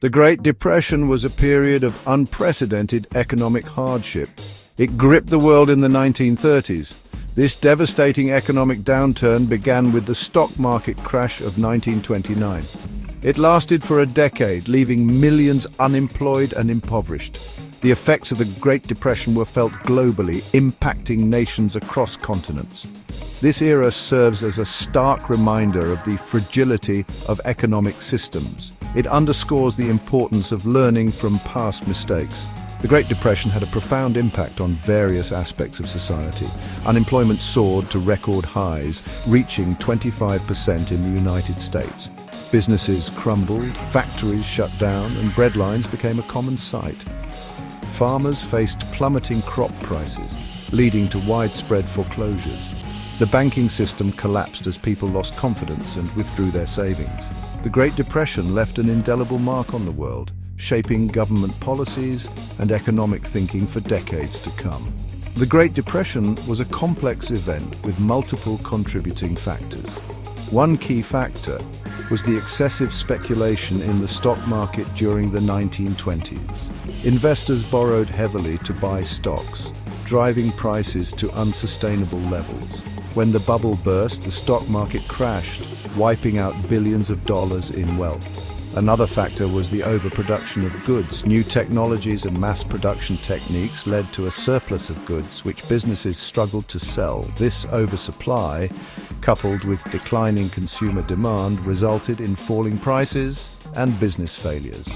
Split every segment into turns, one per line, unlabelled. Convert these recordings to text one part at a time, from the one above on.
The Great Depression was a period of unprecedented economic hardship. It gripped the world in the 1930s. This devastating economic downturn began with the stock market crash of 1929. It lasted for a decade, leaving millions unemployed and impoverished. The effects of the Great Depression were felt globally, impacting nations across continents. This era serves as a stark reminder of the fragility of economic systems. It underscores the importance of learning from past mistakes. The Great Depression had a profound impact on various aspects of society. Unemployment soared to record highs, reaching 25% in the United States. Businesses crumbled, factories shut down, and breadlines became a common sight. Farmers faced plummeting crop prices, leading to widespread foreclosures. The banking system collapsed as people lost confidence and withdrew their savings. The Great Depression left an indelible mark on the world, shaping government policies and economic thinking for decades to come. The Great Depression was a complex event with multiple contributing factors. One key factor was the excessive speculation in the stock market during the 1920s. Investors borrowed heavily to buy stocks, driving prices to unsustainable levels. When the bubble burst, the stock market crashed, wiping out billions of dollars in wealth. Another factor was the overproduction of goods. New technologies and mass production techniques led to a surplus of goods which businesses struggled to sell. This oversupply, coupled with declining consumer demand, resulted in falling prices and business failures.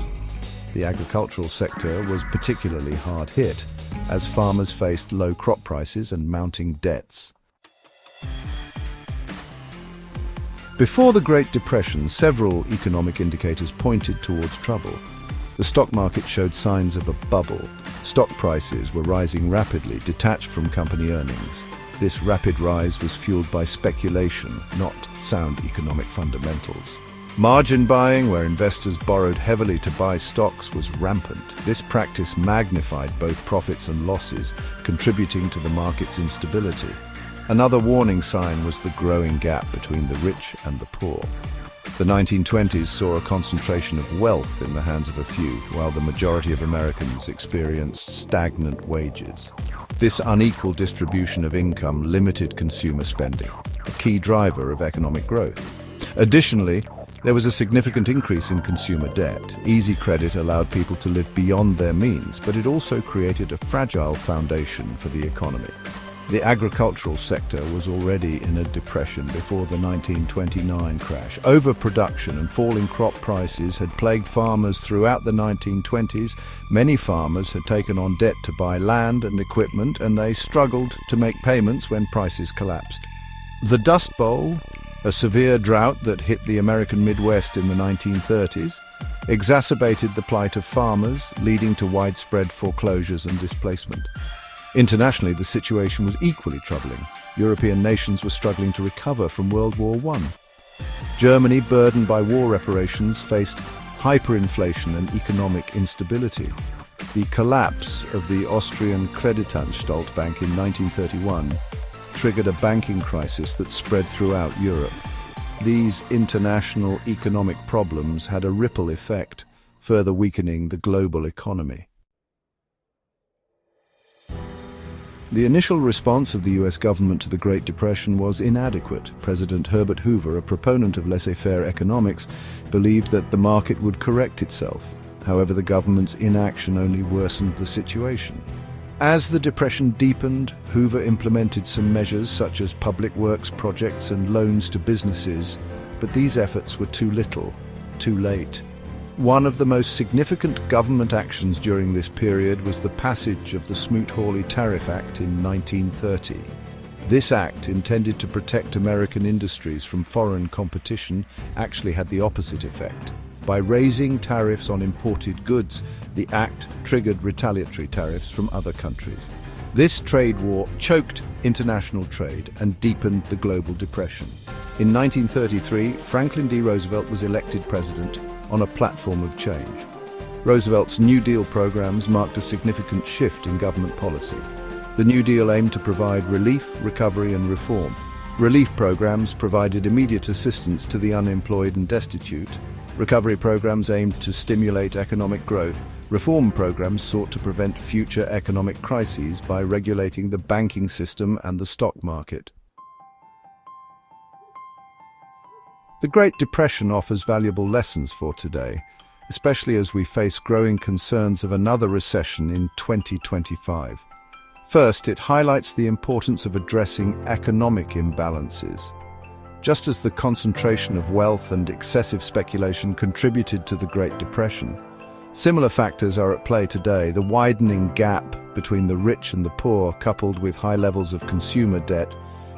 The agricultural sector was particularly hard hit, as farmers faced low crop prices and mounting debts. Before the Great Depression, several economic indicators pointed towards trouble. The stock market showed signs of a bubble. Stock prices were rising rapidly, detached from company earnings. This rapid rise was fueled by speculation, not sound economic fundamentals. Margin buying, where investors borrowed heavily to buy stocks, was rampant. This practice magnified both profits and losses, contributing to the market's instability. Another warning sign was the growing gap between the rich and the poor. The 1920s saw a concentration of wealth in the hands of a few, while the majority of Americans experienced stagnant wages. This unequal distribution of income limited consumer spending, a key driver of economic growth. Additionally, there was a significant increase in consumer debt. Easy credit allowed people to live beyond their means, but it also created a fragile foundation for the economy. The agricultural sector was already in a depression before the 1929 crash. Overproduction and falling crop prices had plagued farmers throughout the 1920s. Many farmers had taken on debt to buy land and equipment, and they struggled to make payments when prices collapsed. The Dust Bowl, a severe drought that hit the American Midwest in the 1930s, exacerbated the plight of farmers, leading to widespread foreclosures and displacement. Internationally, the situation was equally troubling. European nations were struggling to recover from World War I. Germany, burdened by war reparations, faced hyperinflation and economic instability. The collapse of the Austrian Kreditanstalt Bank in 1931 triggered a banking crisis that spread throughout Europe. These international economic problems had a ripple effect, further weakening the global economy. The initial response of the US government to the Great Depression was inadequate. President Herbert Hoover, a proponent of laissez-faire economics, believed that the market would correct itself. However, the government's inaction only worsened the situation. As the Depression deepened, Hoover implemented some measures such as public works projects and loans to businesses, but these efforts were too little, too late. One of the most significant government actions during this period was the passage of the Smoot-Hawley Tariff Act in 1930. This act, intended to protect American industries from foreign competition, actually had the opposite effect. By raising tariffs on imported goods, the act triggered retaliatory tariffs from other countries. This trade war choked international trade and deepened the global depression. In 1933, Franklin D. Roosevelt was elected president on a platform of change. Roosevelt's New Deal programs marked a significant shift in government policy. The New Deal aimed to provide relief, recovery, and reform. Relief programs provided immediate assistance to the unemployed and destitute. Recovery programs aimed to stimulate economic growth. Reform programs sought to prevent future economic crises by regulating the banking system and the stock market. The Great Depression offers valuable lessons for today, especially as we face growing concerns of another recession in 2025. First, it highlights the importance of addressing economic imbalances. Just as the concentration of wealth and excessive speculation contributed to the Great Depression, similar factors are at play today. The widening gap between the rich and the poor, coupled with high levels of consumer debt,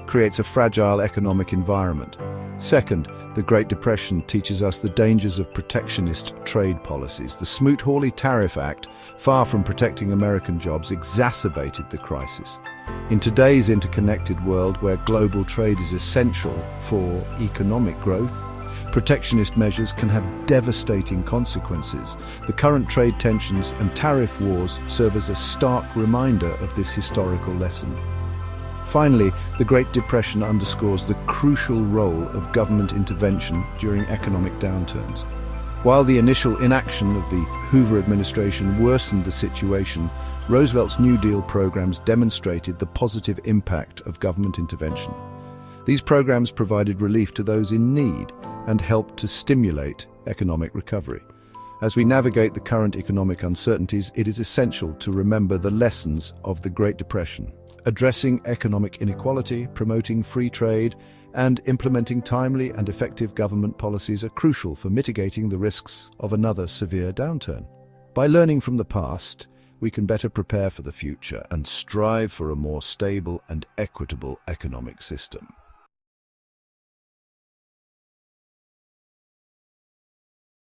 creates a fragile economic environment. Second, the Great Depression teaches us the dangers of protectionist trade policies. The Smoot-Hawley Tariff Act, far from protecting American jobs, exacerbated the crisis. In today's interconnected world where global trade is essential for economic growth, protectionist measures can have devastating consequences. The current trade tensions and tariff wars serve as a stark reminder of this historical lesson. Finally, the Great Depression underscores the crucial role of government intervention during economic downturns. While the initial inaction of the Hoover administration worsened the situation, Roosevelt's New Deal programs demonstrated the positive impact of government intervention. These programs provided relief to those in need and helped to stimulate economic recovery. As we navigate the current economic uncertainties, it is essential to remember the lessons of the Great Depression. Addressing economic inequality, promoting free trade, and implementing timely and effective government policies are crucial for mitigating the risks of another severe downturn. By learning from the past, we can better prepare for the future and strive for a more stable and equitable economic system.